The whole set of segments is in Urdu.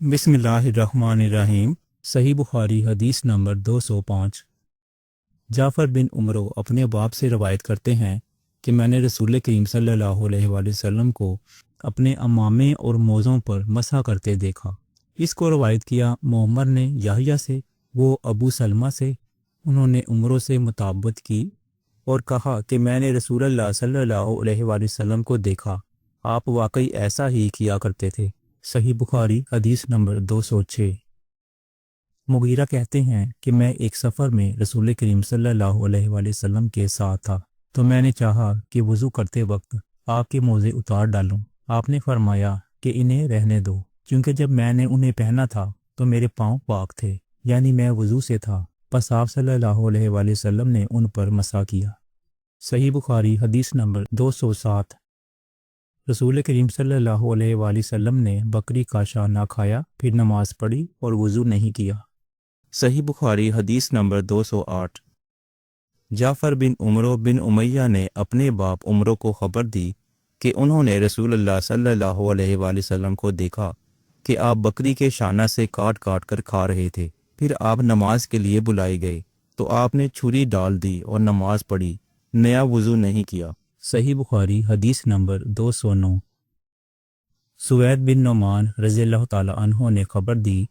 بسم اللہ الرحمن الرحیم۔ صحیح بخاری حدیث نمبر 205۔ جعفر بن عمرو اپنے باپ سے روایت کرتے ہیں کہ میں نے رسول کریم صلی اللہ علیہ وآلہ وسلم کو اپنے امامے اور موزوں پر مسح کرتے دیکھا۔ اس کو روایت کیا معمر نے یحییٰ سے، وہ ابو سلمہ سے، انہوں نے عمرو سے مطابقت کی اور کہا کہ میں نے رسول اللہ صلی اللہ علیہ وآلہ وسلم کو دیکھا، آپ واقعی ایسا ہی کیا کرتے تھے۔ صحیح بخاری حدیث نمبر 206۔ مغیرہ کہتے ہیں کہ میں ایک سفر میں رسول کریم صلی اللہ علیہ وآلہ وسلم کے ساتھ تھا، تو میں نے چاہا کہ وضو کرتے وقت آپ کے موزے اتار ڈالوں۔ آپ نے فرمایا کہ انہیں رہنے دو، کیونکہ جب میں نے انہیں پہنا تھا تو میرے پاؤں پاک تھے، یعنی میں وضو سے تھا۔ پس آپ صلی اللہ علیہ وآلہ وسلم نے ان پر مسح کیا۔ صحیح بخاری حدیث نمبر 207۔ رسول کریم صلی اللہ علیہ وآلہ وسلم نے بکری کا شہ نہ کھایا، پھر نماز پڑھی اور وضو نہیں کیا۔ صحیح بخاری حدیث نمبر 208۔ جعفر بن عمرو بن امیہ نے اپنے باپ عمرو کو خبر دی کہ انہوں نے رسول اللہ صلی اللہ علیہ وآلہ وسلم کو دیکھا کہ آپ بکری کے شانہ سے کاٹ کاٹ کر کھا رہے تھے۔ پھر آپ نماز کے لیے بلائے گئے تو آپ نے چھری ڈال دی اور نماز پڑھی، نیا وضو نہیں کیا۔ صحیح بخاری حدیث نمبر 209۔ سوید بن نعمان رضی اللہ تعالی عنہ نے خبر دی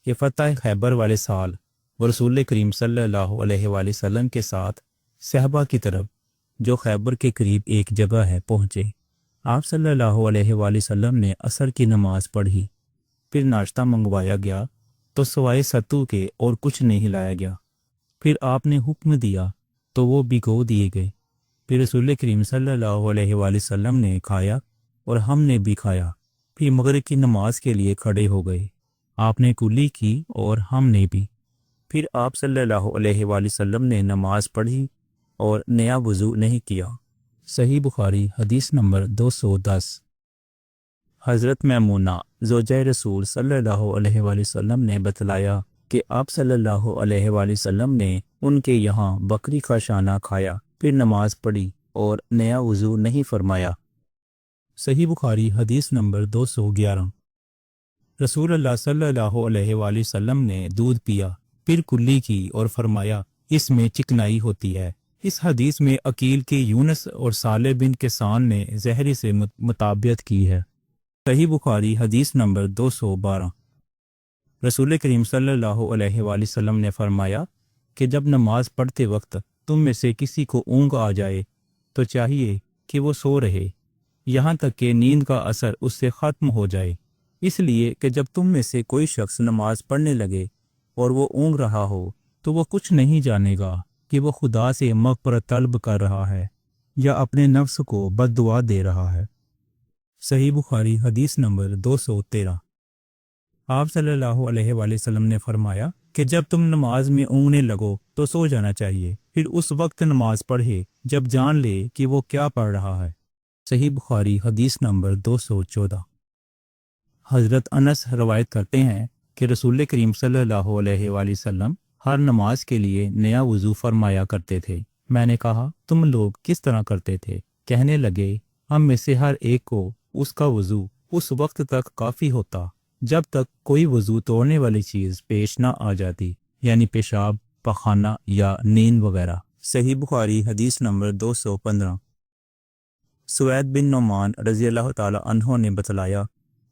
کہ فتح خیبر والے سال وہ رسول کریم صلی اللہ علیہ وآلہ وسلم کے ساتھ صحبہ کی طرف، جو خیبر کے قریب ایک جگہ ہے، پہنچے۔ آپ صلی اللہ علیہ وآلہ وسلم نے عصر کی نماز پڑھی، پھر ناشتہ منگوایا گیا تو سوائے ستو کے اور کچھ نہیں لایا گیا۔ پھر آپ نے حکم دیا تو وہ بھگو دیے گئے۔ پھر رسول کریم صلی اللہ علیہ وآلہ وسلم نے کھایا اور ہم نے بھی کھایا۔ پھر مغرب کی نماز کے لیے کھڑے ہو گئے، آپ نے کلی کی اور ہم نے بھی۔ پھر آپ صلی اللہ علیہ وآلہ وسلم نے نماز پڑھی اور نیا وضو نہیں کیا۔ صحیح بخاری حدیث نمبر 210۔ حضرت میمونہ زوجہ رسول صلی اللہ علیہ وآلہ وسلم نے بتلایا کہ آپ صلی اللہ علیہ وآلہ وسلم نے ان کے یہاں بکری کا شانہ کھایا، پھر نماز پڑھی اور نیا وضو نہیں فرمایا۔ صحیح بخاری حدیث نمبر 211۔ رسول اللہ صلی اللہ علیہ وآلہ وسلم نے دودھ پیا، پھر کلی کی اور فرمایا اس میں چکنائی ہوتی ہے۔ اس حدیث میں عقیل کے یونس اور صالح بن کسان نے زہری سے مطابقت کی ہے۔ صحیح بخاری حدیث نمبر 212۔ رسول کریم صلی اللہ علیہ وآلہ وسلم نے فرمایا کہ جب نماز پڑھتے وقت تم میں سے کسی کو اونگ آ جائے تو چاہیے کہ وہ سو رہے یہاں تک کہ نیند کا اثر اس سے ختم ہو جائے، اس لیے کہ جب تم میں سے کوئی شخص نماز پڑھنے لگے اور وہ اونگ رہا ہو تو وہ کچھ نہیں جانے گا کہ وہ خدا سے مغفرت طلب کر رہا ہے یا اپنے نفس کو بد دعا دے رہا ہے۔ صحیح بخاری حدیث نمبر 213۔ آپ صلی اللہ علیہ وآلہ وسلم نے فرمایا کہ جب تم نماز میں اونگنے لگو تو سو جانا چاہیے، پھر اس وقت نماز پڑھے جب جان لے کہ وہ کیا پڑھ رہا ہے۔ صحیح بخاری حدیث نمبر 214۔ حضرت انس روایت کرتے ہیں کہ رسول کریم صلی اللہ علیہ وآلہ وسلم ہر نماز کے لیے نیا وضو فرمایا کرتے تھے۔ میں نے کہا تم لوگ کس طرح کرتے تھے؟ کہنے لگے ہم میں سے ہر ایک کو اس کا وضو اس وقت تک کافی ہوتا جب تک کوئی وضو توڑنے والی چیز پیش نہ آ جاتی، یعنی پیشاب، پخانہ یا نیند وغیرہ۔ صحیح بخاری حدیث نمبر 215۔ سوید بن نعمان رضی اللہ تعالی عنہ نے بتلایا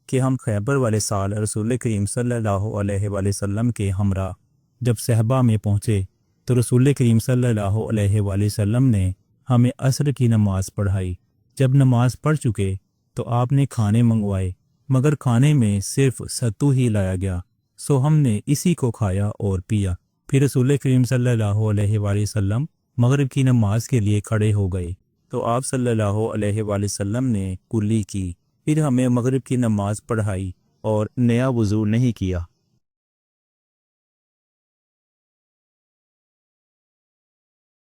کہ ہم خیبر والے سال رسول کریم صلی اللہ علیہ وآلہ وسلم کے ہمراہ جب صحبہ میں پہنچے تو رسول کریم صلی اللہ علیہ وآلہ وسلم نے ہمیں عصر کی نماز پڑھائی۔ جب نماز پڑھ چکے تو آپ نے کھانے منگوائے، مگر کھانے میں صرف ستو ہی لایا گیا، سو ہم نے اسی کو کھایا اور پیا۔ پھر رسول کریم صلی اللہ علیہ وآلہ وسلم مغرب کی نماز کے لیے کھڑے ہو گئے تو آپ صلی اللہ علیہ وآلہ وسلم نے کلی کی، پھر ہمیں مغرب کی نماز پڑھائی اور نیا وضو نہیں کیا۔